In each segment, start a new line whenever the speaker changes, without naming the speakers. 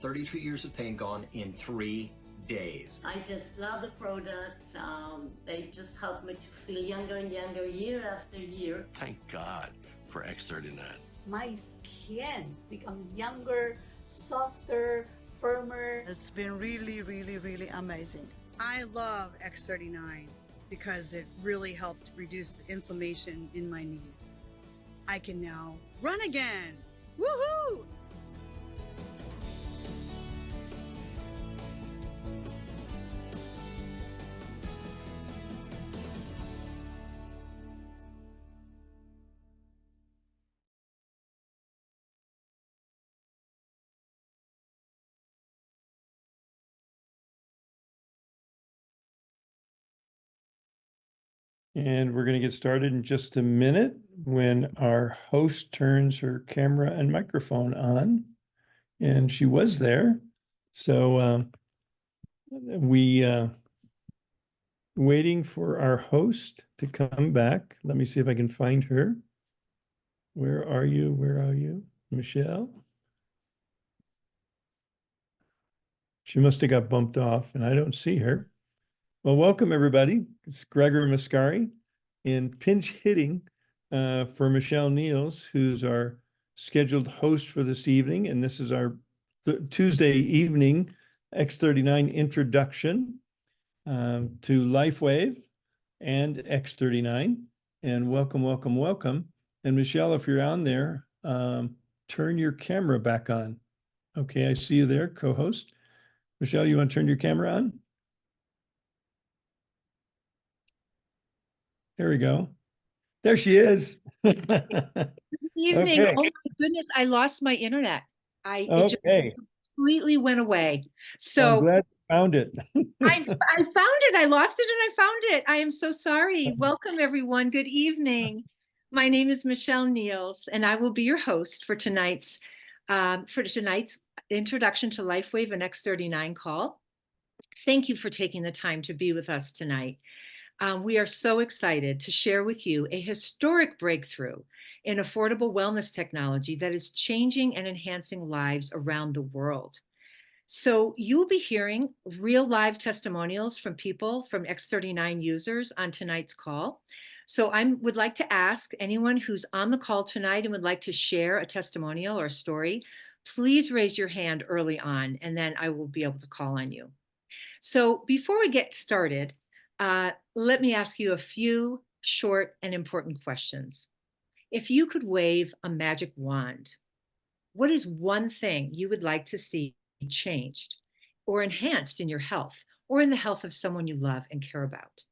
32 years of pain gone in 3 days.
I just love the products. They just help me to feel younger and younger year after year.
Thank God for X39.
My skin become younger, softer, firmer.
It's been really, really, really amazing.
I love X39 because it really helped reduce the inflammation in my knee. I can now run again. Woohoo!
And we're going to get started in just a minute when our host turns her camera and microphone on. And she was there. So waiting for our host to come back. Let me see if I can find her. Where are you? Where are you? Michelle? She must have got bumped off and I don't see her. Well, welcome everybody. It's Gregor Mascari in pinch hitting for Michelle Niels, who's our scheduled host for this evening. And this is our Tuesday evening X39 introduction to Lifewave and X39. And welcome, welcome, welcome. And Michelle, if you're on there, turn your camera back on. Okay, I see you there, co-host. Michelle, you want to turn your camera on? There we go. There she is.
Good evening.
Okay.
Oh my goodness, I lost my internet. It just
Okay.
completely went away.
I'm
So
glad you found it.
I found it. I lost it and I found it. I am so sorry. Welcome everyone. Good evening. My name is Michelle Niels and I will be your host for tonight's introduction to Lifewave and X39 call. Thank you for taking the time to be with us tonight. We are so excited to share with you a historic breakthrough in affordable wellness technology that is changing and enhancing lives around the world. So you'll be hearing real live testimonials from people, from X39 users on tonight's call. So I would like to ask anyone who's on the call tonight and would like to share a testimonial or a story, please raise your hand early on, and then I will be able to call on you. So before we get started, let me ask you a few short and important questions. If you could wave a magic wand, what is one thing you would like to see changed or enhanced in your health or in the health of someone you love and care about?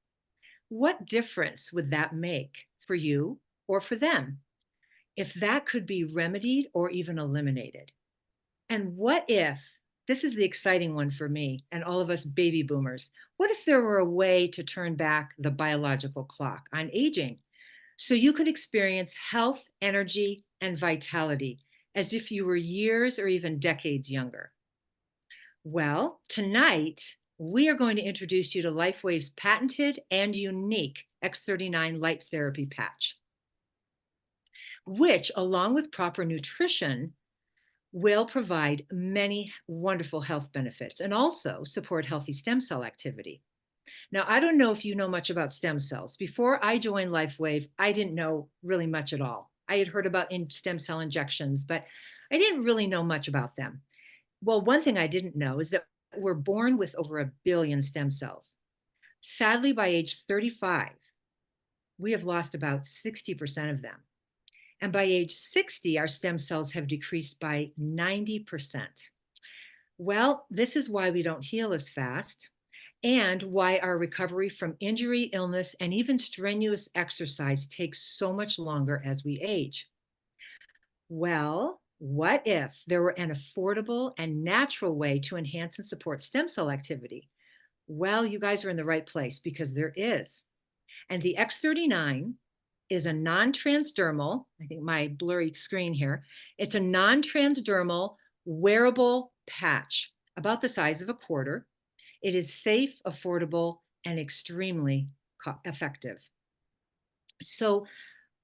What difference would that make for you or for them if that could be remedied or even eliminated? And what if, this is the exciting one for me and all of us baby boomers, what if there were a way to turn back the biological clock on aging so you could experience health, energy, and vitality as if you were years or even decades younger? Well, tonight, we are going to introduce you to Lifewave's patented and unique X39 light therapy patch, which, along with proper nutrition, will provide many wonderful health benefits and also support healthy stem cell activity. Now, I don't know if you know much about stem cells. Before I joined Lifewave, I didn't know really much at all. I had heard about stem cell injections, but I didn't really know much about them. Well, one thing I didn't know is that we're born with over 1 billion stem cells. Sadly, by age 35, we have lost about 60% of them. And by age 60, our stem cells have decreased by 90%. Well, this is why we don't heal as fast and why our recovery from injury, illness, and even strenuous exercise takes so much longer as we age. Well, what if there were an affordable and natural way to enhance and support stem cell activity? Well, you guys are in the right place because there is. And the X39 is a non-transdermal, I think my blurry screen here, it's a non-transdermal wearable patch about the size of a quarter. It is safe, affordable, and extremely effective. So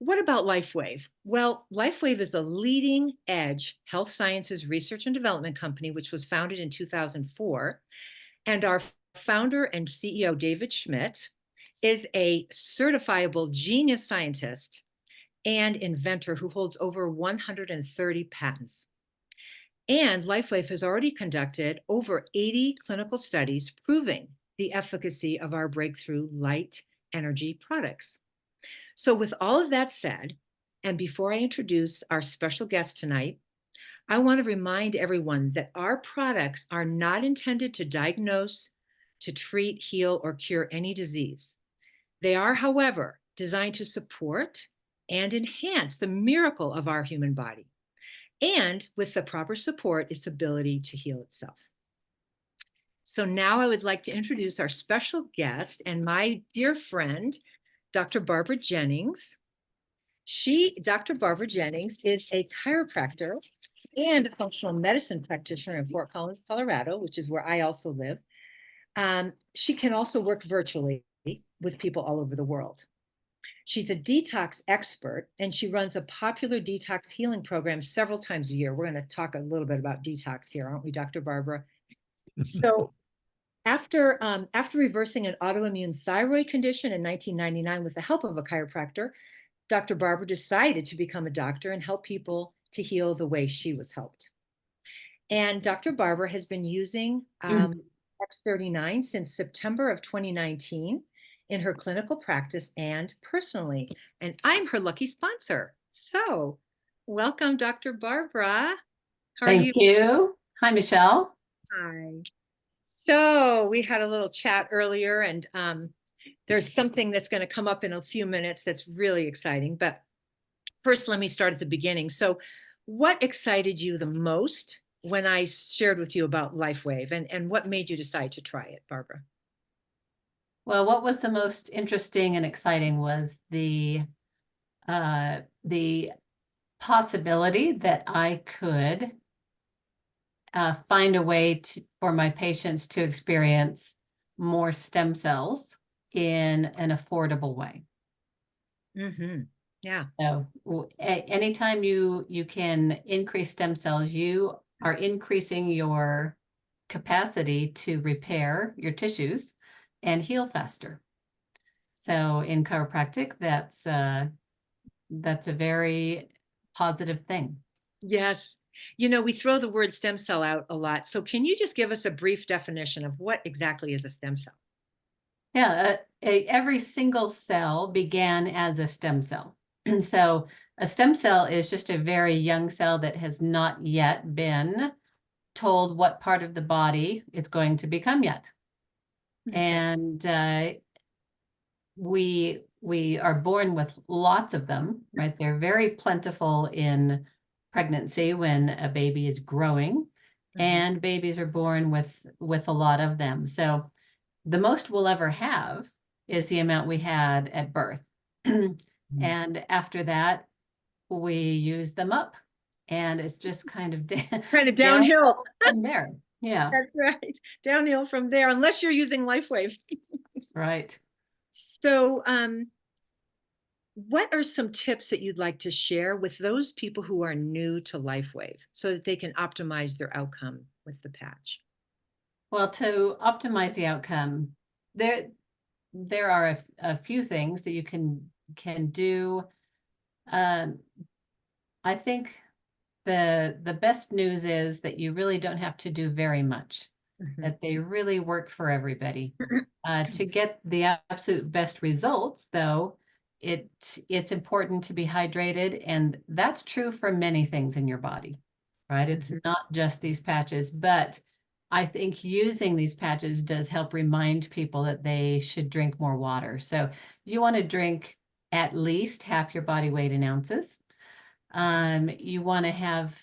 what about Lifewave? Well, Lifewave is the leading edge health sciences research and development company, which was founded in 2004. And our founder and CEO, David Schmidt, is a certifiable genius scientist and inventor who holds over 130 patents. And Lifewave has already conducted over 80 clinical studies proving the efficacy of our breakthrough light energy products. So with all of that said, and before I introduce our special guest tonight, I want to remind everyone that our products are not intended to diagnose, to treat, heal, or cure any disease. They are, however, designed to support and enhance the miracle of our human body, and with the proper support, its ability to heal itself. So now I would like to introduce our special guest and my dear friend, Dr. Barbara Jennings. Dr. Barbara Jennings is a chiropractor and a functional medicine practitioner in Fort Collins, Colorado, which is where I also live. She can also work virtually with people all over the world. She's a detox expert, and she runs a popular detox healing program several times a year. We're going to talk a little bit about detox here, aren't we, Dr. Barbara? So after reversing an autoimmune thyroid condition in 1999 with the help of a chiropractor, Dr. Barbara decided to become a doctor and help people to heal the way she was helped. And Dr. Barbara has been using X39 since September of 2019 in her clinical practice and personally. And I'm her lucky sponsor. So welcome, Dr. Barbara. How are you?
Thank you. Hi, Michelle.
Hi. So we had a little chat earlier, and there's something that's going to come up in a few minutes that's really exciting. But first, let me start at the beginning. So what excited you the most when I shared with you about Lifewave, and what made you decide to try it, Barbara?
Well, what was the most interesting and exciting was the possibility that I could find a way for my patients to experience more stem cells in an affordable way.
Mm-hmm. Yeah.
So anytime you can increase stem cells, you are increasing your capacity to repair your tissues and heal faster. So in chiropractic, that's a very positive thing.
Yes. You know, we throw the word stem cell out a lot. So can you just give us a brief definition of what exactly is a stem cell?
Yeah, every single cell began as a stem cell. So a stem cell is just a very young cell that has not yet been told what part of the body it's going to become yet. Okay. And we are born with lots of them, right? They're very plentiful in pregnancy when a baby is growing, and babies are born with a lot of them. So the most we'll ever have is the amount we had at birth. And after that, we use them up, and it's just kind of
downhill
from there. Yeah,
that's right. Downhill from there, unless you're using Lifewave.
right.
So, what are some tips that you'd like to share with those people who are new to Lifewave so that they can optimize their outcome with the patch?
Well, to optimize the outcome, there are a few things that you can do. I think the best news is that you really don't have to do very much, that they really work for everybody. To get the absolute best results, though, it's important to be hydrated, and that's true for many things in your body, right? It's not just these patches, but I think using these patches does help remind people that they should drink more water. So you want to drink at least half your body weight in ounces. You want to have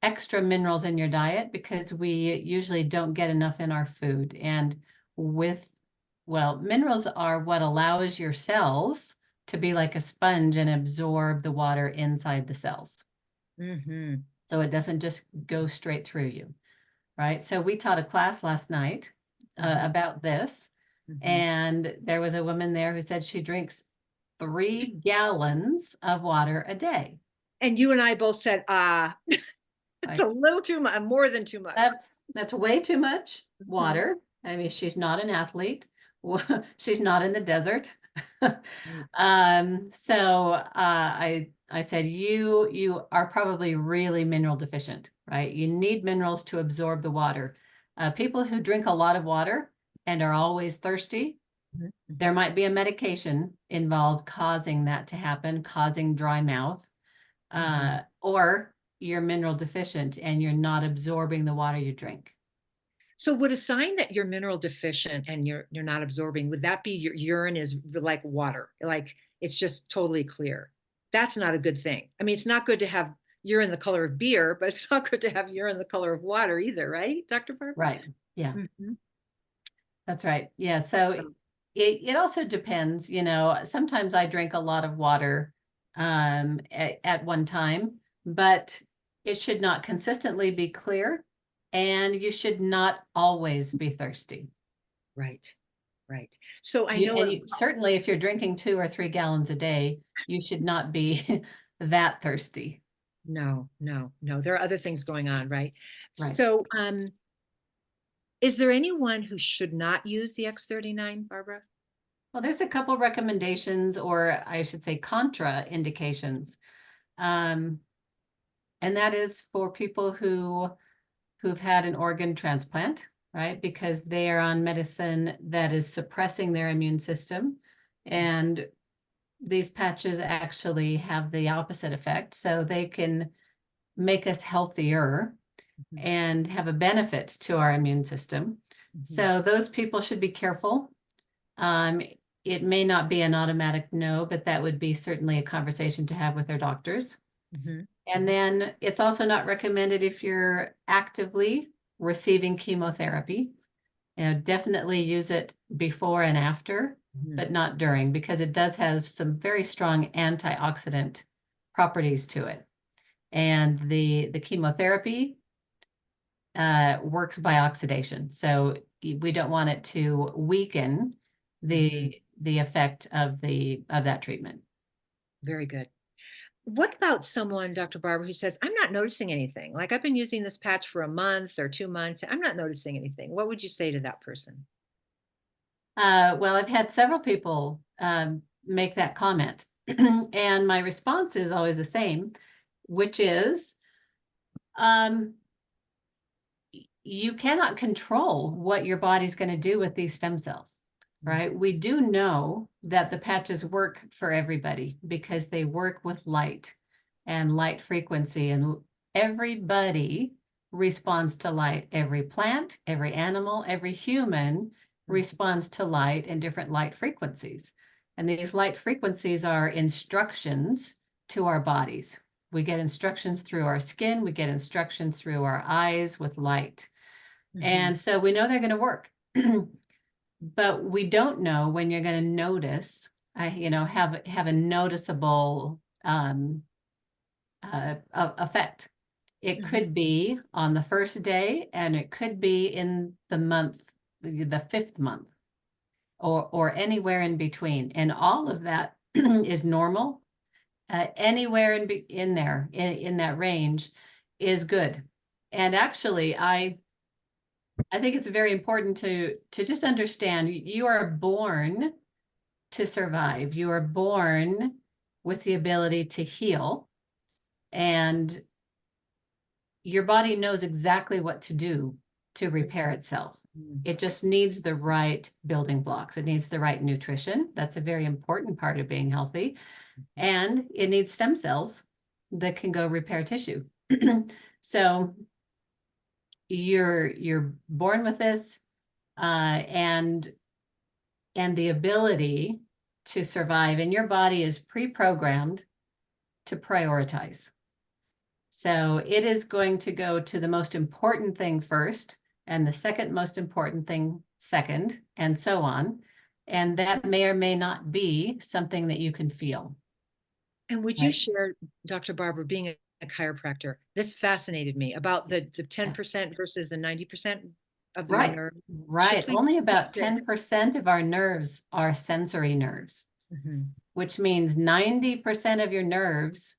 extra minerals in your diet because we usually don't get enough in our food. And minerals are what allows your cells to be like a sponge and absorb the water inside the cells. So it doesn't just go straight through you, right? So we taught a class last night about this, and there was a woman there who said she drinks 3 gallons of water a day.
And you and I both said, it's a little too much, more than too much.
That's way too much water. I mean, she's not an athlete. She's not in the desert. I said, you are probably really mineral deficient, right? You need minerals to absorb the water. People who drink a lot of water and are always thirsty, there might be a medication involved causing that to happen, causing dry mouth, or you're mineral deficient and you're not absorbing the water you drink.
So would a sign that you're mineral deficient and you're not absorbing, would that be your urine is like water, like it's just totally clear? That's not a good thing. I mean, it's not good to have urine the color of beer, but it's not good to have urine the color of water either, right, Dr. Barber?
Right. Yeah. That's right. Yeah. So it also depends, you know, sometimes I drink a lot of water at one time, but it should not consistently be clear, and you should not always be thirsty.
Right. Right. So I know
certainly if you're drinking 2 or 3 gallons a day, you should not be that thirsty.
No. There are other things going on, right? So, is there anyone who should not use the X39, Barbara?
Well, there's a couple recommendations, or I should say contraindications. And that is for people who've had an organ transplant, right? Because they are on medicine that is suppressing their immune system. And these patches actually have the opposite effect. So they can make us healthier and have a benefit to our immune system. So those people should be careful. It may not be an automatic no, but that would be certainly a conversation to have with their doctors. And then it's also not recommended if you're actively receiving chemotherapy. You know, definitely use it before and after, but not during, because it does have some very strong antioxidant properties to it. And the chemotherapy works by oxidation. So we don't want it to weaken the effect of that treatment.
Very good. What about someone, Dr. Barber, who says, I'm not noticing anything? Like I've been using this patch for a month or 2 months. I'm not noticing anything. What would you say to that person?
Well, I've had several people make that comment. And my response is always the same, which is, you cannot control what your body's going to do with these stem cells, right? We do know that the patches work for everybody because they work with light and light frequency, and everybody responds to light. Every plant, every animal, every human responds to light and different light frequencies. And these light frequencies are instructions to our bodies. We get instructions through our skin. We get instructions through our eyes with light. And so we know they're going to work. But we don't know when you're going to notice, have a noticeable effect. It could be on the first day, and it could be in the month, the 5th month, or anywhere in between. And all of that is normal. Anywhere in that range is good. And actually, I think it's very important to just understand you are born to survive. You are born with the ability to heal, and your body knows exactly what to do to repair itself. It just needs the right building blocks. It needs the right nutrition. That's a very important part of being healthy. And it needs stem cells that can go repair tissue. So you're born with this, and the ability to survive, and your body is pre-programmed to prioritize. So it is going to go to the most important thing first, and the second most important thing second, and so on. And that may or may not be something that you can feel.
And would you share, Dr. Barber, being a chiropractor, this fascinated me about the 10% versus the 90% of the nerves.
Right. Only about 10% of our nerves are sensory nerves. which means 90% of your nerves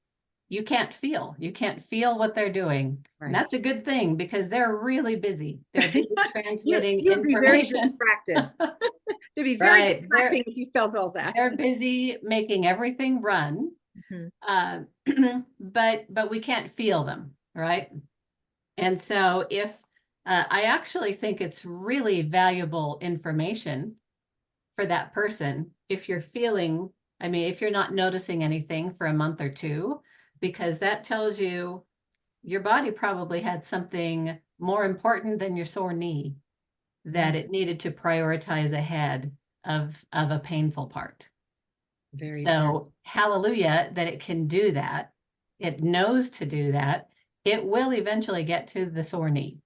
you can't feel. You can't feel what they're doing.
Right.
And that's a good thing because they're really busy. They're busy transmitting
You'd be very
information.
distracted. They'd be very
Right.
distracting if you felt all that.
They're busy making everything run, but we can't feel them, right? And so if I actually think it's really valuable information for that person if you're feeling, I mean, if you're not noticing anything for a month or two, because that tells you your body probably had something more important than your sore knee that it needed to prioritize ahead of a painful part. So hallelujah that it can do that. It knows to do that. It will eventually get to the sore knee.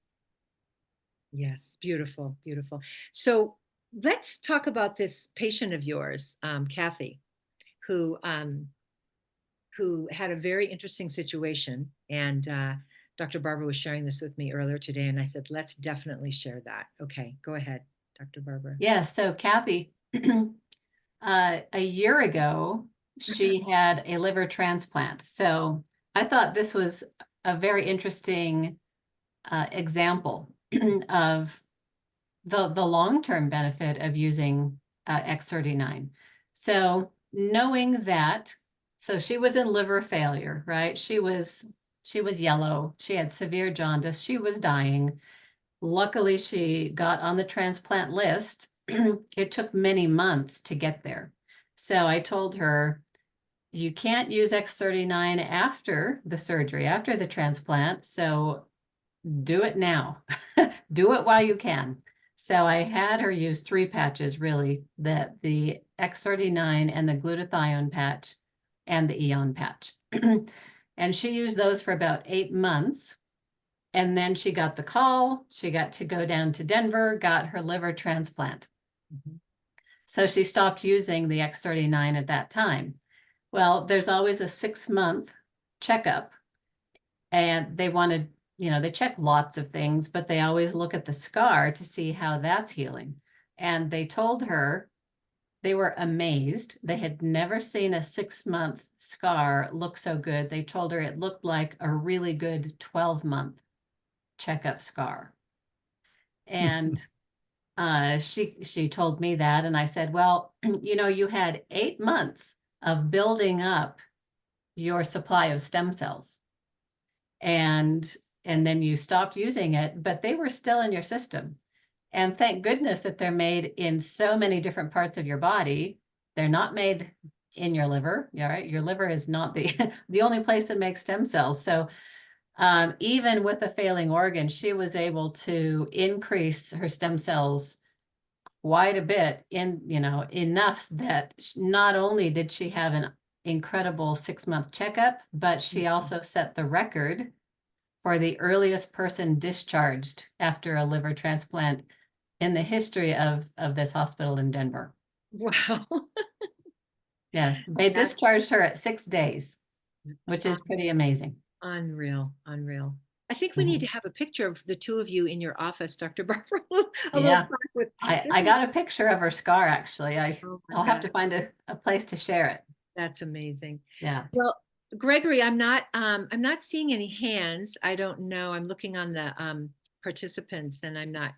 Yes, beautiful, beautiful. So let's talk about this patient of yours, Kathy, who had a very interesting situation. And Dr. Barbara was sharing this with me earlier today, and I said, let's definitely share that. Okay, go ahead, Dr. Barbara.
Yes, so Kathy, a year ago, she had a liver transplant. So I thought this was a very interesting example of the long-term benefit of using X39. So knowing that, so she was in liver failure, right? She was yellow. She had severe jaundice. She was dying. Luckily, she got on the transplant list. It took many months to get there. So I told her, you can't use X39 after the surgery, after the transplant. So do it now. Do it while you can. So I had her use 3 patches, really, the X39 and the glutathione patch and the Eon patch. And she used those for about 8 months. And then she got the call. She got to go down to Denver, got her liver transplant. So she stopped using the X39 at that time. Well, there's always a 6-month checkup, and they wanted, you know, they check lots of things, but they always look at the scar to see how that's healing. And they told her they were amazed. They had never seen a 6-month scar look so good. They told her it looked like a really good 12-month checkup scar. And she told me that, and I said, well, you know, you had 8 months of building up your supply of stem cells, and then you stopped using it, but they were still in your system. And thank goodness that they're made in so many different parts of your body. They're not made in your liver. All right, your liver is not the only place that makes stem cells. So even with a failing organ, she was able to increase her stem cells quite a bit, enough that not only did she have an incredible 6-month checkup, but she also set the record for the earliest person discharged after a liver transplant in the history of this hospital in Denver.
Wow.
Yes, they discharged her at 6 days, which is pretty amazing.
Unreal, unreal. I think we need to have a picture of the two of you in your office, Dr. Barbara.
Yeah, I got a picture of her scar, actually. I'll have to find a place to share it.
That's amazing.
Yeah.
Well, Gregory, I'm not seeing any hands. I don't know. I'm looking on the participants, and I'm not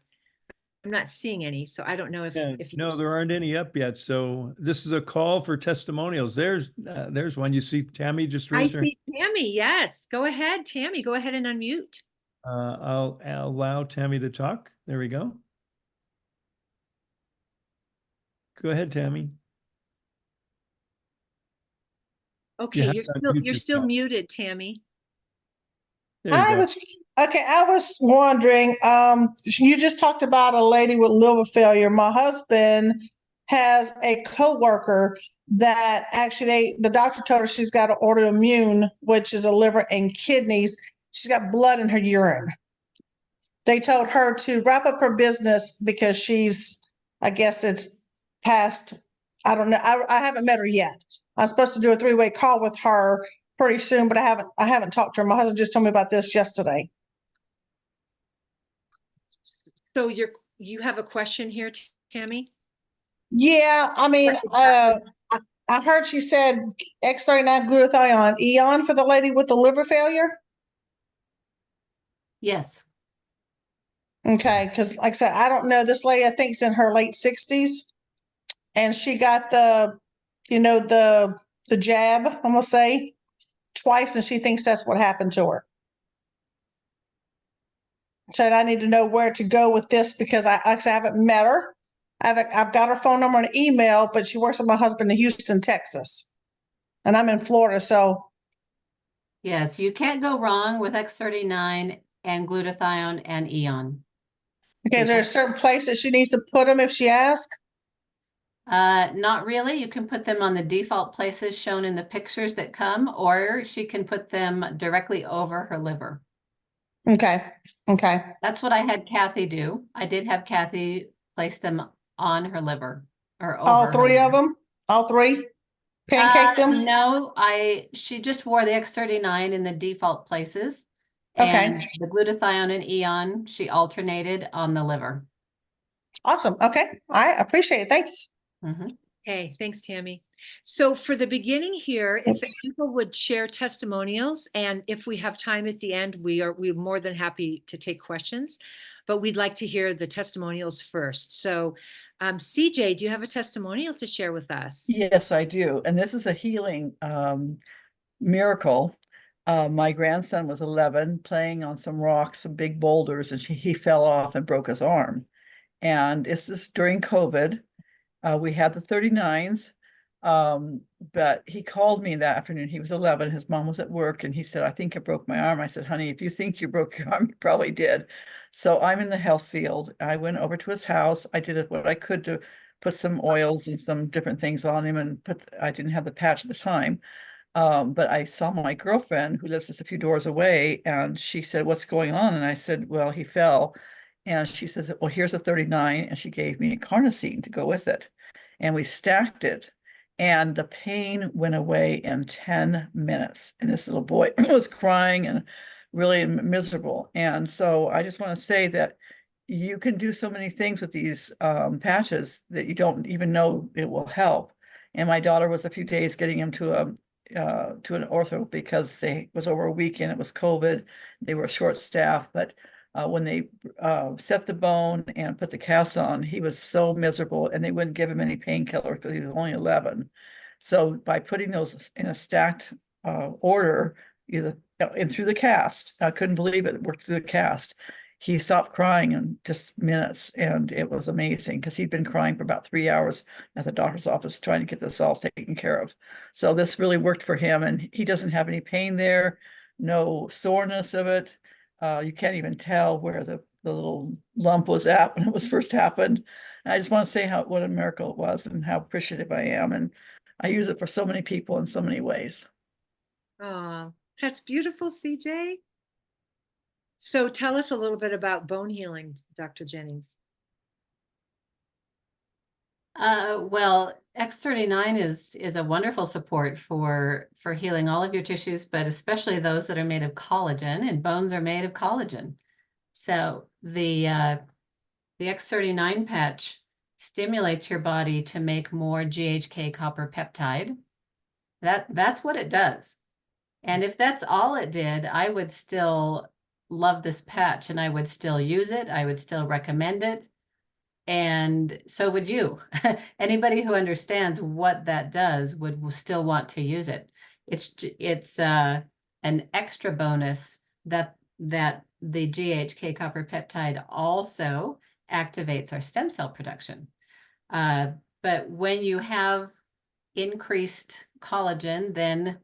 seeing any. So I don't know if
no, there aren't any up yet. So this is a call for testimonials. There's one. You see Tammy just raised her.
I see Tammy. Yes, go ahead, Tammy. Go ahead and unmute.
I'll allow Tammy to talk. There we go. Go ahead, Tammy.
Okay, you're still muted, Tammy.
I was wondering, you just talked about a lady with liver failure. My husband has a coworker that actually the doctor told her she's got an autoimmune, which is a liver and kidneys. She's got blood in her urine. They told her to wrap up her business because I guess it's past, I don't know. I haven't met her yet. I'm supposed to do a 3-way call with her pretty soon, but I haven't talked to her. My husband just told me about this yesterday.
So you have a question here, Tammy?
Yeah, I mean, I heard she said X39 glutathione, Eon for the lady with the liver failure.
Yes.
Okay, because like I said, I don't know. This lady, I think, is in her late 60s, and she got the jab, I'm gonna say, twice, and she thinks that's what happened to her. Said I need to know where to go with this because like I said, I haven't met her. I've got her phone number and email, but she works with my husband in Houston, Texas, and I'm in Florida, so.
Yes, you can't go wrong with X39 and glutathione and Eon.
Okay, is there a certain place that she needs to put them if she asks?
Not really. You can put them on the default places shown in the pictures that come, or she can put them directly over her liver.
Okay.
That's what I had Kathy do. I did have Kathy place them on her liver or over
All
her
three of
liver.
them? All three? Pancake them?
No, she just wore the X39 in the default places.
Okay.
And the glutathione and Eon, she alternated on the liver.
Awesome. Okay. All right. Appreciate it. Thanks.
Okay, thanks, Tammy. So for the beginning here, if people would share testimonials, and if we have time at the end, we're more than happy to take questions, but we'd like to hear the testimonials first. So CJ, do you have a testimonial to share with us?
Yes, I do. And this is a healing miracle. My grandson was 11 playing on some rocks, some big boulders, and he fell off and broke his arm. And this is during COVID. We had the 39s, but he called me that afternoon. He was 11. His mom was at work, and he said, I think I broke my arm. I said, honey, if you think you broke your arm, you probably did. So I'm in the health field. I went over to his house. I did what I could to put some oils and some different things on him, and I didn't have the patch at the time. But I saw my girlfriend who lives just a few doors away, and she said, what's going on? And I said, well, he fell. And she says, well, here's a 39. And she gave me a carnosine to go with it. And we stacked it. And the pain went away in 10 minutes. And this little boy was crying and really miserable. And so I just want to say that you can do so many things with these patches that you don't even know it will help. And my daughter was a few days getting him to an ortho because they was over a weekend. It was COVID. They were short staffed, but when they set the bone and put the cast on, he was so miserable, and they wouldn't give him any painkiller because he was only 11. So by putting those in a stacked order, and through the cast, I couldn't believe it worked through the cast. He stopped crying in just minutes, and it was amazing because he'd been crying for about 3 hours at the doctor's office trying to get this all taken care of. So this really worked for him, and he doesn't have any pain there, no soreness of it. You can't even tell where the little lump was at when it was first happened. And I just want to say what a miracle it was and how appreciative I am. And I use it for so many people in so many ways.
Oh, that's beautiful, CJ. So tell us a little bit about bone healing, Dr. Jennings.
Well, X39 is a wonderful support for healing all of your tissues, but especially those that are made of collagen, and bones are made of collagen. So the X39 patch stimulates your body to make more GHK copper peptide. That's what it does. And if that's all it did, I would still love this patch, and I would still use it. I would still recommend it. And so would you. Anybody who understands what that does would still want to use it. It's an extra bonus that the GHK copper peptide also activates our stem cell production. But when you have increased collagen, then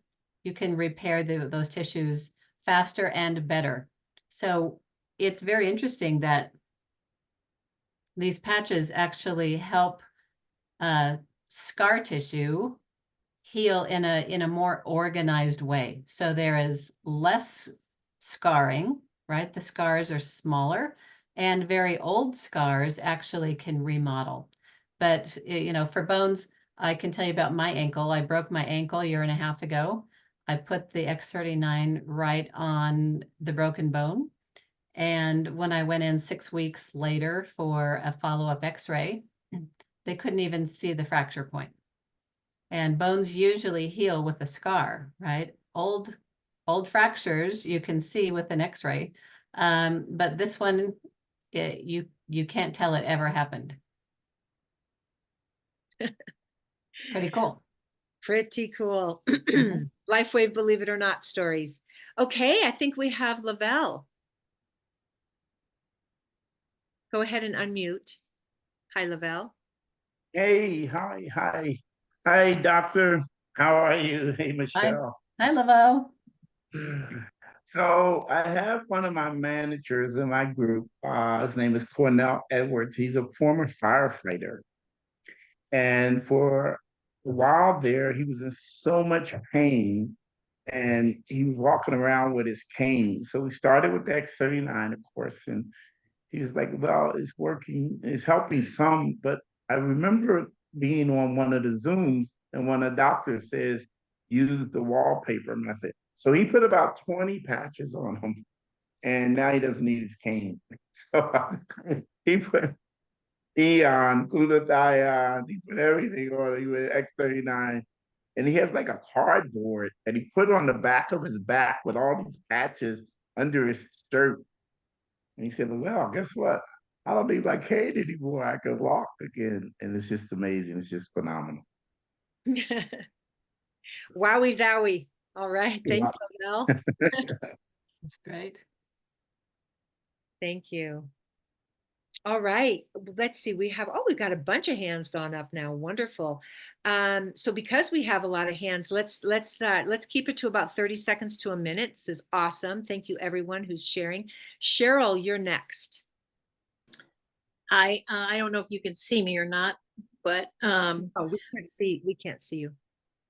you can repair those tissues faster and better. So it's very interesting that these patches actually help scar tissue heal in a more organized way. So there is less scarring, right? The scars are smaller, and very old scars actually can remodel. But for bones, I can tell you about my ankle. I broke my ankle a year and a half ago. I put the X39 right on the broken bone. And when I went in 6 weeks later for a follow-up x-ray, they couldn't even see the fracture point. And bones usually heal with a scar, right? Old fractures you can see with an X-ray, but this one, you can't tell it ever happened. Pretty cool.
Pretty cool.
Mhm.
Lifewave, believe it or not, stories. Okay, I think we have Lavelle. Go ahead and unmute. Hi, Lavelle.
Hey, hi, doctor. How are you? Hey, Michelle.
Hi, Laveau.
So I have one of my managers in my group. His name is Cornell Edwards. He's a former firefighter. And for a while there, he was in so much pain and he was walking around with his cane. So we started with the X39, of course, and he was like, well, it's working, it's helping some, but I remember being on one of the Zooms and one of the doctors says, use the wallpaper method. So he put about 20 patches on him and now he doesn't need his cane. So he put Eon, glutathione, he put everything on it. He went X39. And he has like a cardboard and he put on the back of his back with all these patches under his shirt. And he said, well, guess what? I don't need my cane anymore. I can walk again. And it's just amazing. It's just phenomenal.
Wowie zowie. All right. Thanks, Lavelle.
That's great.
Thank you. All right. Let's see. We've got a bunch of hands gone up now. Wonderful. So because we have a lot of hands, let's keep it to about 30 seconds to a minute. This is awesome. Thank you everyone who's sharing. Cheryl, you're next.
I don't know if you can see me or not, but
we can't see you.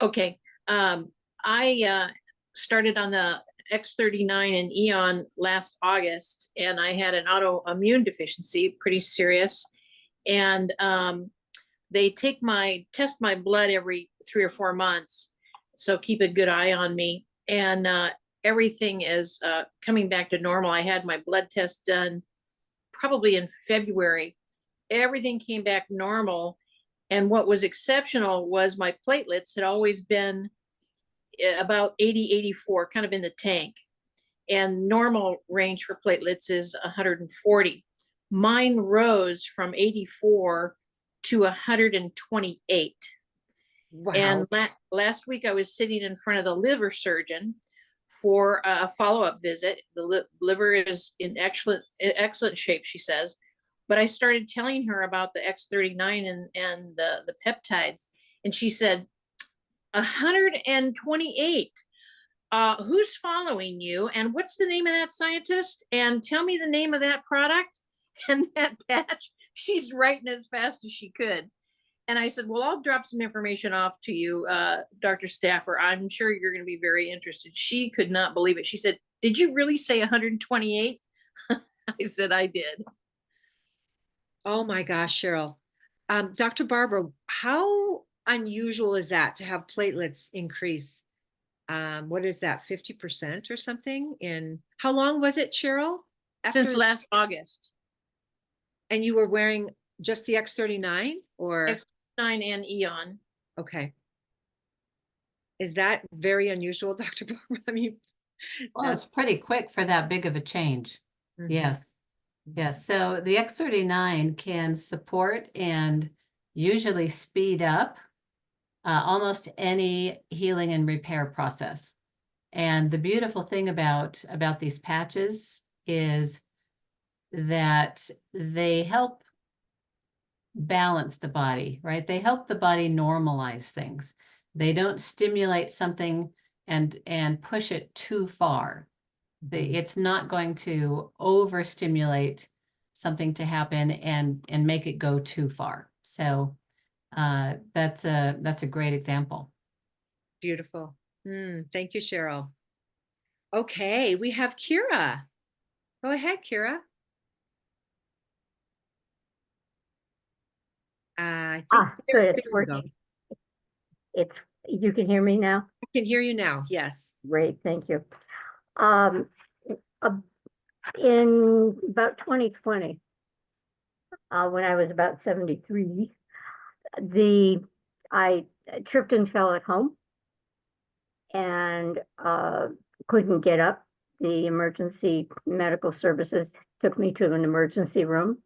Okay. I started on the X39 and Eon last August, and I had an autoimmune deficiency, pretty serious. And they test my blood every 3 or 4 months. So keep a good eye on me. And everything is coming back to normal. I had my blood test done probably in February. Everything came back normal. And what was exceptional was my platelets had always been about 80, 84, kind of in the tank. And normal range for platelets is 140. Mine rose from 84 to 128.
Wow.
And last week I was sitting in front of the liver surgeon for a follow-up visit. The liver is in excellent shape, she says. But I started telling her about the X39 and the peptides. And she said, 128. Who's following you? And what's the name of that scientist? And tell me the name of that product and that patch. She's writing as fast as she could. And I said, well, I'll drop some information off to you, Dr. Staffer. I'm sure you're going to be very interested. She could not believe it. She said, did you really say 128? I said, I did.
Oh my gosh, Cheryl. Dr. Barbara, how unusual is that to have platelets increase? What is that, 50% or something? In how long was it, Cheryl?
Since last August.
And you were wearing just the X39 or?
X39 and Eon.
Okay. Is that very unusual, Dr. Barbara? I mean,
well, it's pretty quick for that big of a change.
Mm-hmm.
Yes. Yes. So the X39 can support and usually speed up almost any healing and repair process. And the beautiful thing about these patches is that they help balance the body, right? They help the body normalize things. They don't stimulate something and push it too far. It's not going to overstimulate something to happen and make it go too far. So that's a great example.
Beautiful. Thank you, Cheryl. Okay, we have Kira. Go ahead, Kira. I think
good. It's working. You can hear me now?
I can hear you now, yes.
Great, thank you. In about 2020, when I was about 73, I tripped and fell at home and couldn't get up. The emergency medical services took me to an emergency room.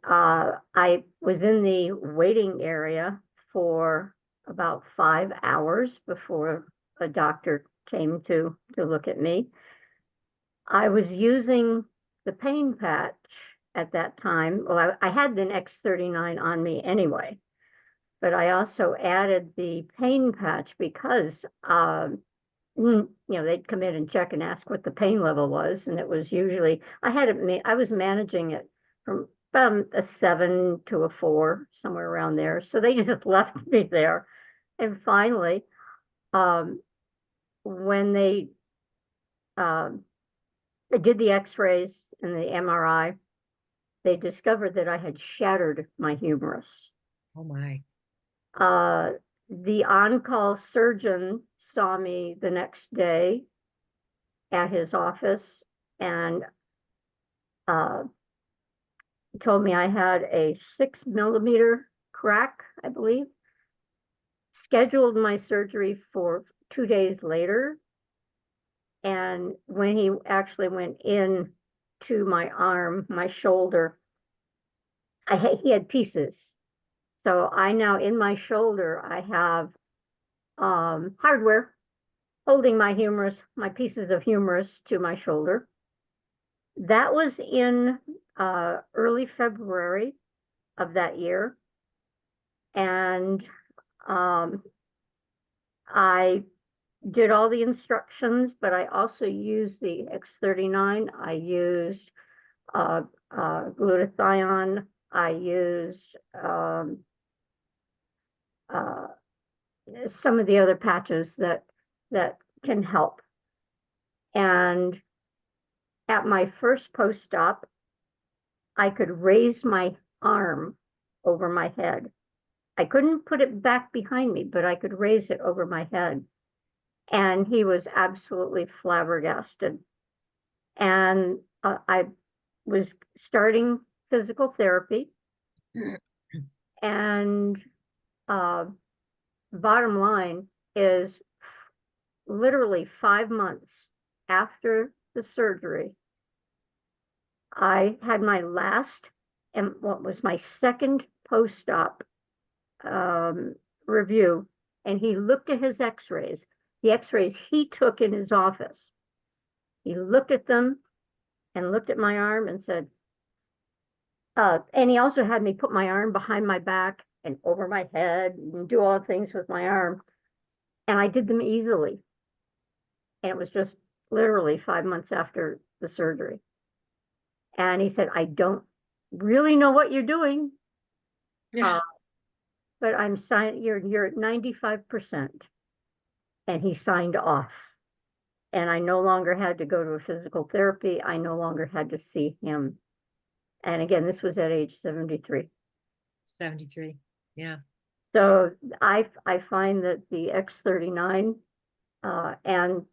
I was in the waiting area for about 5 hours before a doctor came to look at me. I was using the pain patch at that time. Well, I had the X39 on me anyway, but I also added the pain patch because, they'd come in and check and ask what the pain level was. And it was usually, I was managing it from a 7 to a 4, somewhere around there. So they just left me there. And finally, when they did the x-rays and the MRI, they discovered that I had shattered my humerus.
Oh my.
The on-call surgeon saw me the next day at his office and told me I had a 6 mm crack, I believe. Scheduled my surgery for 2 days later. And when he actually went in to my arm, my shoulder, he had pieces. So I now, in my shoulder, I have hardware holding my humerus, my pieces of humerus to my shoulder. That was in early February of that year. And I did all the instructions, but I also used the X39. I used glutathione. I used some of the other patches that can help. And at my first post-op, I could raise my arm over my head. I couldn't put it back behind me, but I could raise it over my head. And he was absolutely flabbergasted. And I was starting physical therapy. And bottom line is literally 5 months after the surgery, I had my last and what was my second post-op review, and he looked at his x-rays, the x-rays he took in his office. He looked at them and looked at my arm and said, and he also had me put my arm behind my back and over my head and do all the things with my arm. And I did them easily. And it was just literally 5 months after the surgery. And he said, I don't really know what you're doing.
Yeah.
But I'm signed, you're at 95%. And he signed off. And I no longer had to go to a physical therapy. I no longer had to see him. And again, this was at age 73.
73. Yeah.
So I find that the X39 and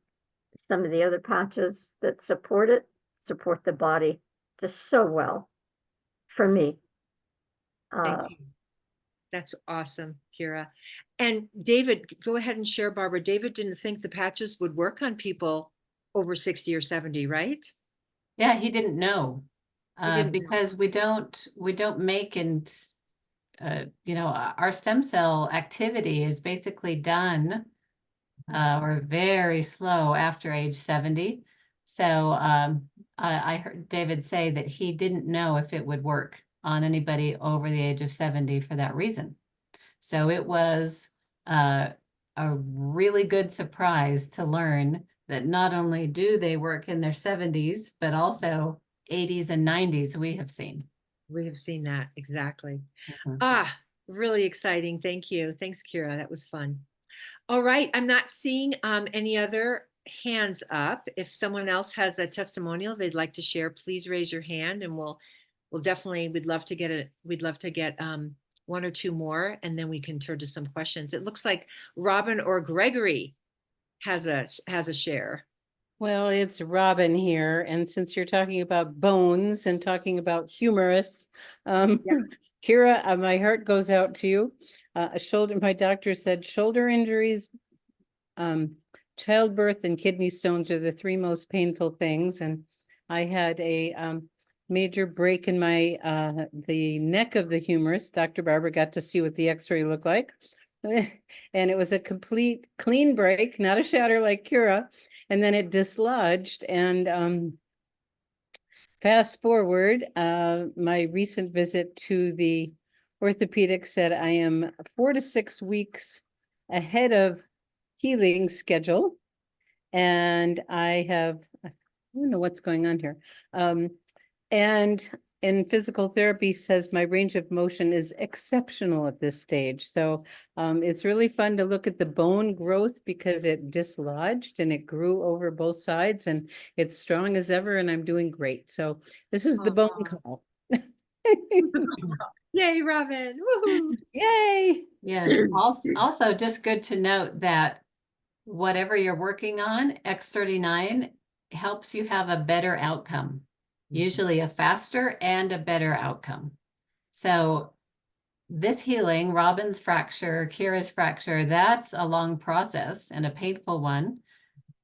some of the other patches that support it, support the body just so well for me.
Thank you. That's awesome, Kira. And David, go ahead and share, Barbara. David didn't think the patches would work on people over 60 or 70, right?
Yeah, he didn't know. Because
know.
we don't make and our stem cell activity is basically done or very slow after age 70. So I heard David say that he didn't know if it would work on anybody over the age of 70 for that reason. So it was a really good surprise to learn that not only do they work in their 70s, but also 80s and 90s we have seen.
We have seen that, exactly. Mm-hmm. Really exciting. Thank you. Thanks, Kira. That was fun. All right. I'm not seeing any other hands up. If someone else has a testimonial they'd like to share, please raise your hand and we'll definitely, we'd love to get one or two more, and then we can turn to some questions. It looks like Robin or Gregory has a share.
Well, it's Robin here. And since you're talking about bones and talking about humerus, Kira, my heart goes out to you. My doctor said shoulder injuries, childbirth and kidney stones are the three most painful things. And I had a major break in my the neck of the humerus. Dr. Barbara got to see what the x-ray looked like. And it was a complete clean break, not a shatter like Kira. And then it dislodged. And fast forward, my recent visit to the orthopedic said I am 4 to 6 weeks ahead of healing schedule. And I don't know what's going on here. And in physical therapy says my range of motion is exceptional at this stage. So it's really fun to look at the bone growth because it dislodged and it grew over both sides and it's strong as ever and I'm doing great. So this is the bone call.
Yay, Robin. Woohoo.
Yay.
Yes. Also just good to note that whatever you're working on, X39 helps you have a better outcome, usually a faster and a better outcome. So this healing, Robin's fracture, Kira's fracture, that's a long process and a painful one,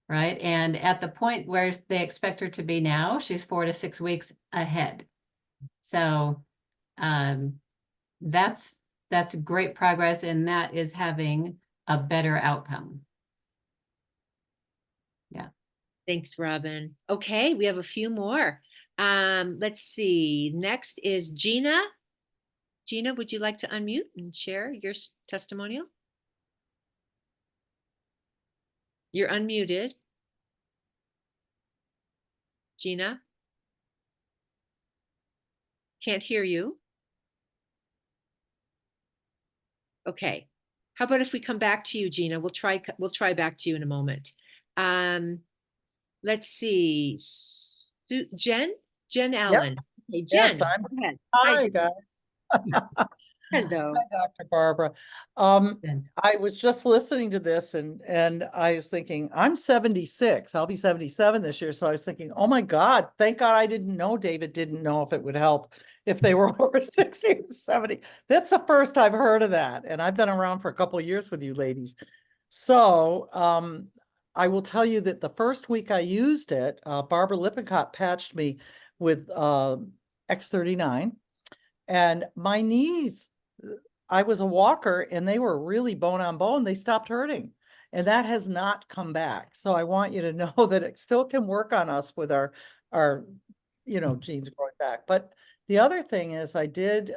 right? And at the point where they expect her to be now, she's 4 to 6 weeks ahead. So that's great progress, and that is having a better outcome. Yeah.
Thanks, Robin. Okay, we have a few more. Let's see. Next is Gina. Gina, would you like to unmute and share your testimonial? You're unmuted. Gina? Can't hear you. Okay. How about if we come back to you, Gina? We'll try back to you in a moment. Let's see. Jen Allen. Okay, Jen.
Yes, I'm. Hi, guys.
Hello.
Hi, Dr. Barbara. I was just listening to this and I was thinking, I'm 76. I'll be 77 this year. So I was thinking, oh my God, thank God I didn't know David didn't know if it would help if they were over 60 or 70. That's the first I've heard of that. And I've been around for a couple of years with you ladies. So I will tell you that the first week I used it, Barbara Lippincott patched me with X39 and my knees, I was a walker and they were really bone on bone. They stopped hurting and that has not come back. So I want you to know that it still can work on us with our genes growing back. But the other thing is I did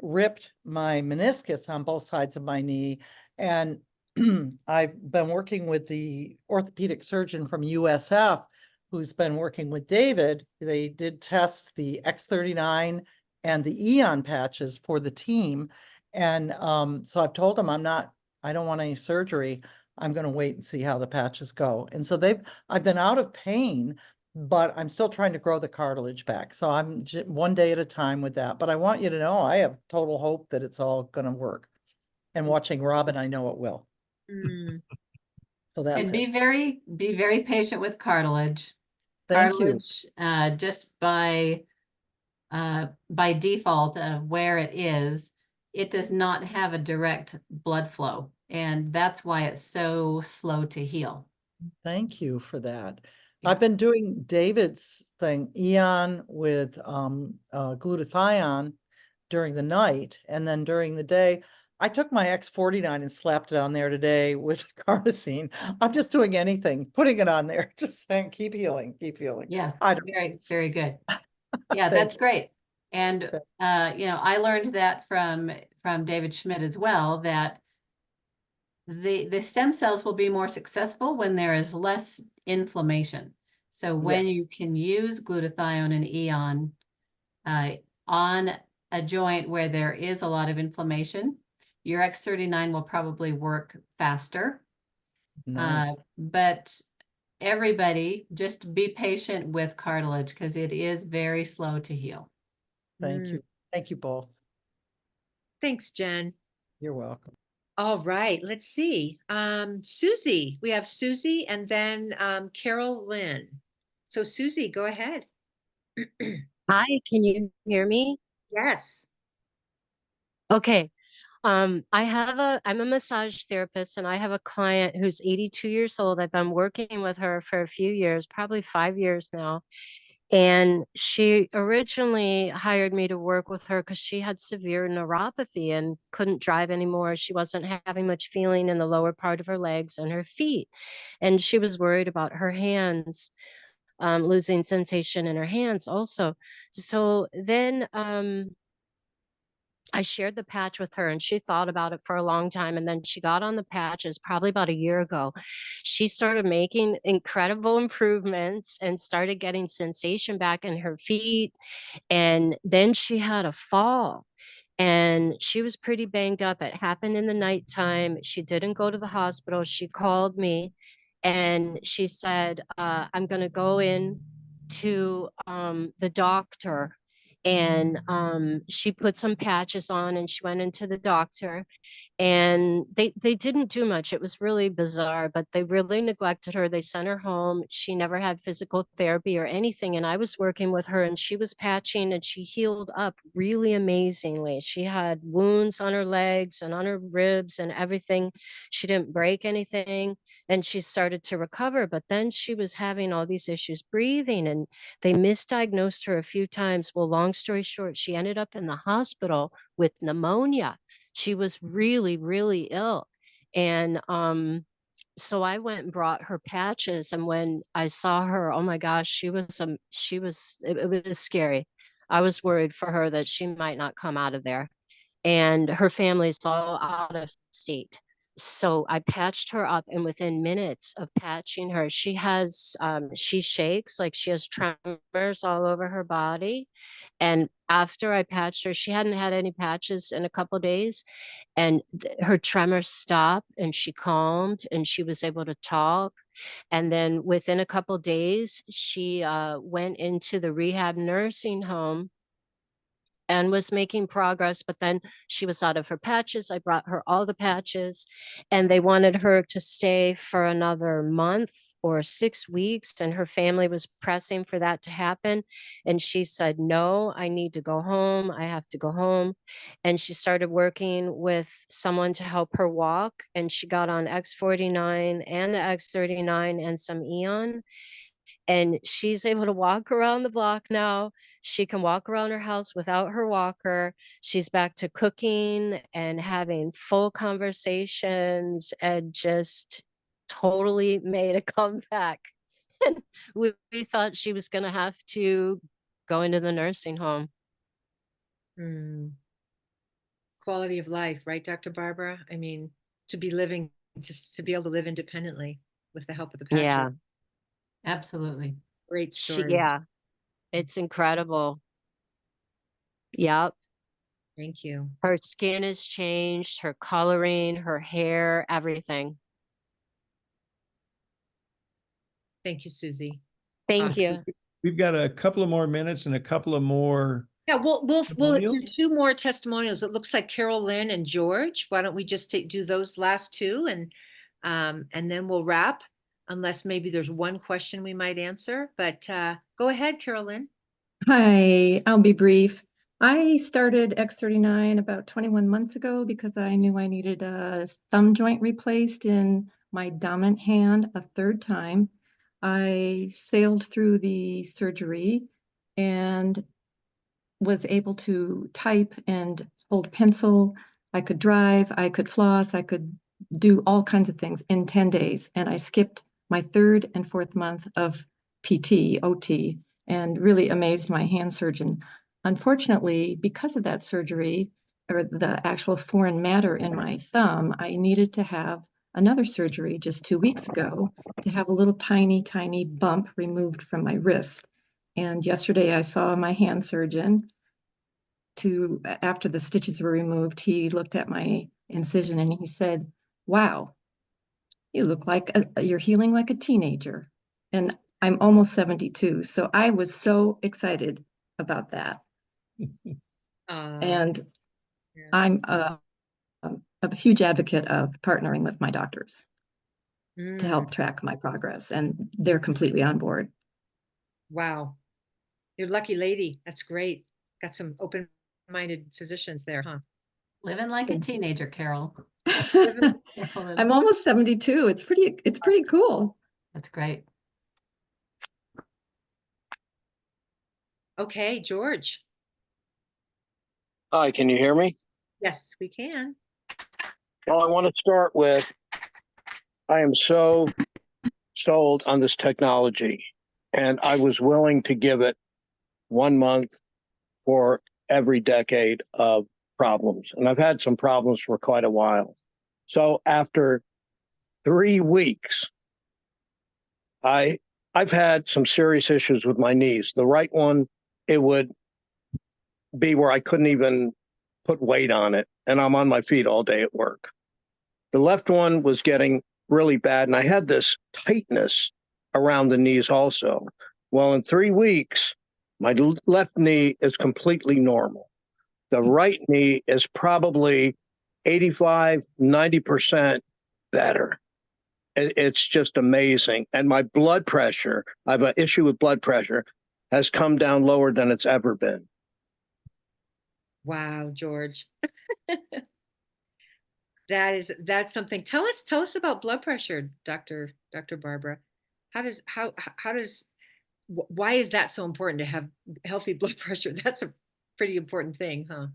ripped my meniscus on both sides of my knee. And I've been working with the orthopedic surgeon from USF who's been working with David. They did test the X39 and the Eon patches for the team. And so I've told them I don't want any surgery. I'm going to wait and see how the patches go. And so I've been out of pain, but I'm still trying to grow the cartilage back. So I'm one day at a time with that. But I want you to know I have total hope that it's all going to work. And watching Robin, I know it will. So that's
and be very patient with cartilage.
Thank you.
Just by default of where it is, it does not have a direct blood flow. And that's why it's so slow to heal.
Thank you for that. I've been doing David's thing, Eon with glutathione during the night. And then during the day, I took my X49 and slapped it on there today with carnosine. I'm just doing anything, putting it on there, just saying, keep healing, keep healing.
Yes, very, very good. Yeah, that's great. And, I learned that from David Schmidt as well, that the stem cells will be more successful when there is less inflammation. So when you can use glutathione and Eon on a joint where there is a lot of inflammation, your X39 will probably work faster.
Nice.
But everybody, just be patient with cartilage because it is very slow to heal.
Thank you. Thank you both.
Thanks, Jen.
You're welcome.
All right, let's see. Susie, we have Susie and then Carol Lynn. So Susie, go ahead.
Hi, can you hear me?
Yes.
Okay. I'm a massage therapist and I have a client who's 82 years old. I've been working with her for a few years, probably 5 years now. And she originally hired me to work with her because she had severe neuropathy and couldn't drive anymore. She wasn't having much feeling in the lower part of her legs and her feet. And she was worried about her hands, losing sensation in her hands also. So then, I shared the patch with her and she thought about it for a long time. And then she got on the patches probably about a year ago. She started making incredible improvements and started getting sensation back in her feet. And then she had a fall and she was pretty banged up. It happened in the nighttime. She didn't go to the hospital. She called me and she said, I'm going to go in to the doctor. And she put some patches on and she went into the doctor and they didn't do much. It was really bizarre, but they really neglected her. They sent her home. She never had physical therapy or anything. And I was working with her and she was patching and she healed up really amazingly. She had wounds on her legs and on her ribs and everything. She didn't break anything and she started to recover. But then she was having all these issues breathing and they misdiagnosed her a few times. Well, long story short, she ended up in the hospital with pneumonia. She was really, really ill. And so I went and brought her patches. And when I saw her, oh my gosh, it was scary. I was worried for her that she might not come out of there. And her family's all out of state. So I patched her up, and within minutes of patching her, she shakes, like she has tremors all over her body. And after I patched her, she hadn't had any patches in a couple of days, and her tremors stopped, and she calmed, and she was able to talk. And then within a couple of days, she went into the rehab nursing home and was making progress, but then she was out of her patches. I brought her all the patches and they wanted her to stay for another month or 6 weeks. And her family was pressing for that to happen. And she said, no, I need to go home. I have to go home. And she started working with someone to help her walk. And she got on X49 and the X39 and some Eon. And she's able to walk around the block now. She can walk around her house without her walker. She's back to cooking and having full conversations and just totally made a comeback. And we thought she was going to have to go into the nursing home.
Quality of life, right, Dr. Barbara? I mean, to be able to live independently with the help of the patches.
Yeah.
Absolutely.
Great story.
Yeah, it's incredible. Yep.
Thank you.
Her skin has changed, her coloring, her hair, everything.
Thank you, Susie.
Thank you.
We've got a couple of more minutes and a couple of more.
Yeah, we'll do 2 more testimonials. It looks like Carol Lynn and George. Why don't we just do those last 2 and then we'll wrap, unless maybe there's one question we might answer. But go ahead, Carol Lynn.
Hi, I'll be brief. I started X39 about 21 months ago because I knew I needed a thumb joint replaced in my dominant hand a 3rd time. I sailed through the surgery and was able to type and hold pencil. I could drive, I could floss, I could do all kinds of things in 10 days. And I skipped my 3rd and 4th month of PT, OT, and really amazed my hand surgeon. Unfortunately, because of that surgery, or the actual foreign matter in my thumb, I needed to have another surgery just 2 weeks ago to have a little tiny, tiny bump removed from my wrist. And yesterday I saw my hand surgeon. After the stitches were removed, he looked at my incision and he said, wow, you look like you're healing like a teenager. And I'm almost 72. So I was so excited about that. And yeah. I'm a huge advocate of partnering with my doctors to help track my progress, and they're completely on board.
Wow. You're a lucky lady. That's great. Got some open-minded physicians there, huh?
Living like a teenager, Carol.
I'm almost 72. It's pretty cool.
That's great.
Okay, George.
Hi, can you hear me?
Yes, we can.
Well, I want to start with, I am so sold on this technology, and I was willing to give it 1 month for every decade of problems. And I've had some problems for quite a while. So after 3 weeks, I've had some serious issues with my knees. The right one, it would be where I couldn't even put weight on it, and I'm on my feet all day at work. The left one was getting really bad, and I had this tightness around the knees also. Well, in 3 weeks, my left knee is completely normal. The right knee is probably 85, 90% better. It's just amazing. And my blood pressure, I have an issue with blood pressure, has come down lower than it's ever been.
Wow, George. That's something. Tell us about blood pressure, Dr. Barbara. Why is that so important to have healthy blood pressure? That's a pretty important thing, huh?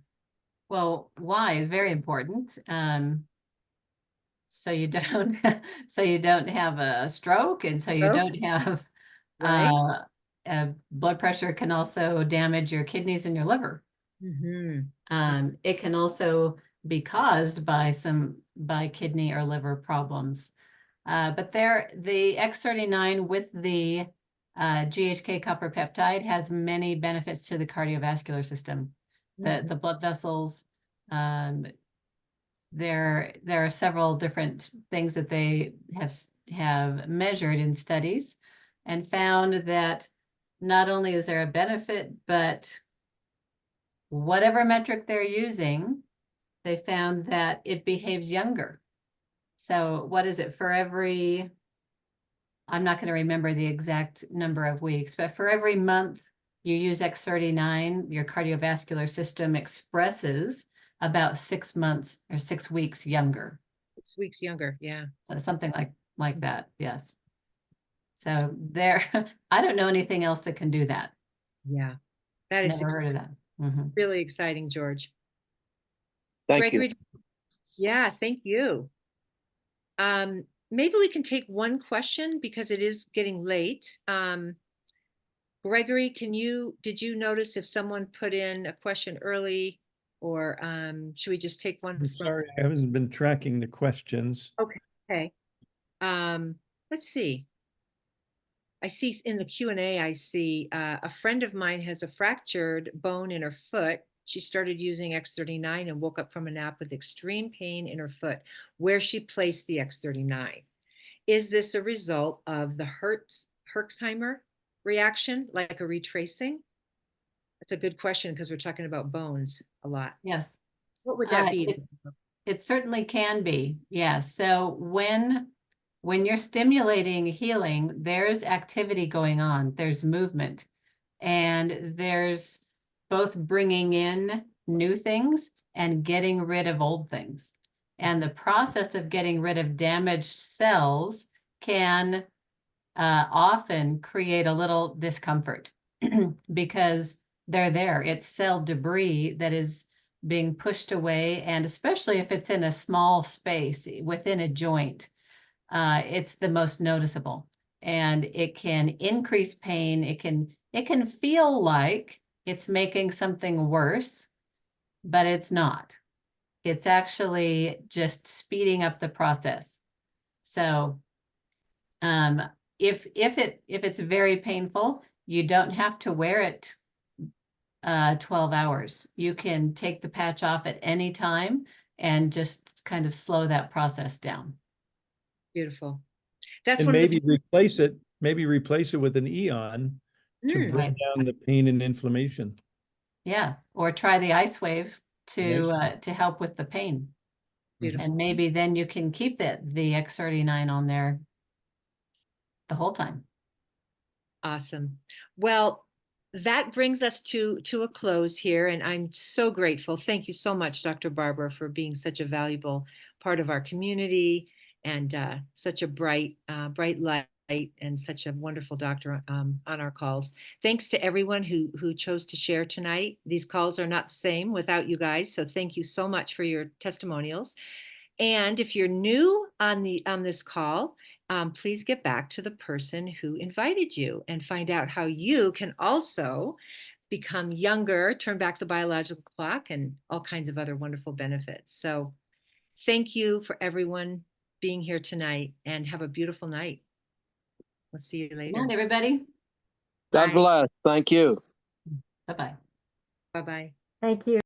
Well, why is very important. So you don't so you don't have a stroke, and so you don't have
Right.
Blood pressure can also damage your kidneys and your liver. It can also be caused by kidney or liver problems. But the X39 with the GHK copper peptide has many benefits to the cardiovascular system. The blood vessels, there are several different things that they have measured in studies and found that not only is there a benefit, but whatever metric they're using, they found that it behaves younger. So what is it, for every, I'm not going to remember the exact number of weeks, but for every month you use X39, your cardiovascular system expresses about 6 months or 6 weeks younger.
6 weeks younger, yeah.
So something like that, yes. So I don't know anything else that can do that.
Yeah, that is
never heard of that.
Really exciting, George.
Thank you.
Yeah, thank you. Maybe we can take one question because it is getting late. Gregory, did you notice if someone put in a question early, or should we just take one?
I'm sorry, I haven't been tracking the questions.
Okay. Let's see. I see in the Q&A, I see a friend of mine has a fractured bone in her foot. She started using X39 and woke up from a nap with extreme pain in her foot where she placed the X39. Is this a result of the Herxheimer reaction, like a retracing? That's a good question because we're talking about bones a lot.
Yes.
What would that be?
It certainly can be, yes. So when you're stimulating healing, there's activity going on, there's movement, and there's both bringing in new things and getting rid of old things. And the process of getting rid of damaged cells can often create a little discomfort because they're there. It's cell debris that is being pushed away, and especially if it's in a small space within a joint, it's the most noticeable, and it can increase pain. It can feel like it's making something worse, but it's not. It's actually just speeding up the process. So if it's very painful, you don't have to wear it 12 hours. You can take the patch off at any time and just kind of slow that process down.
Beautiful. That's
and maybe replace it with an Eon to bring down the pain and inflammation.
Yeah, or try the Lifewave to help with the pain.
Beautiful.
And maybe then you can keep the X39 on there the whole time.
Awesome. Well, that brings us to a close here, and I'm so grateful. Thank you so much, Dr. Barbara, for being such a valuable part of our community and such a bright light and such a wonderful doctor on our calls. Thanks to everyone who chose to share tonight. These calls are not the same without you guys, so thank you so much for your testimonials. And if you're new on this call, please get back to the person who invited you and find out how you can also become younger, turn back the biological clock, and all kinds of other wonderful benefits. So thank you for everyone being here tonight, and have a beautiful night. We'll see you later.
Good night, everybody.
God bless. Thank you.
Bye-bye.
Bye-bye.
Thank you.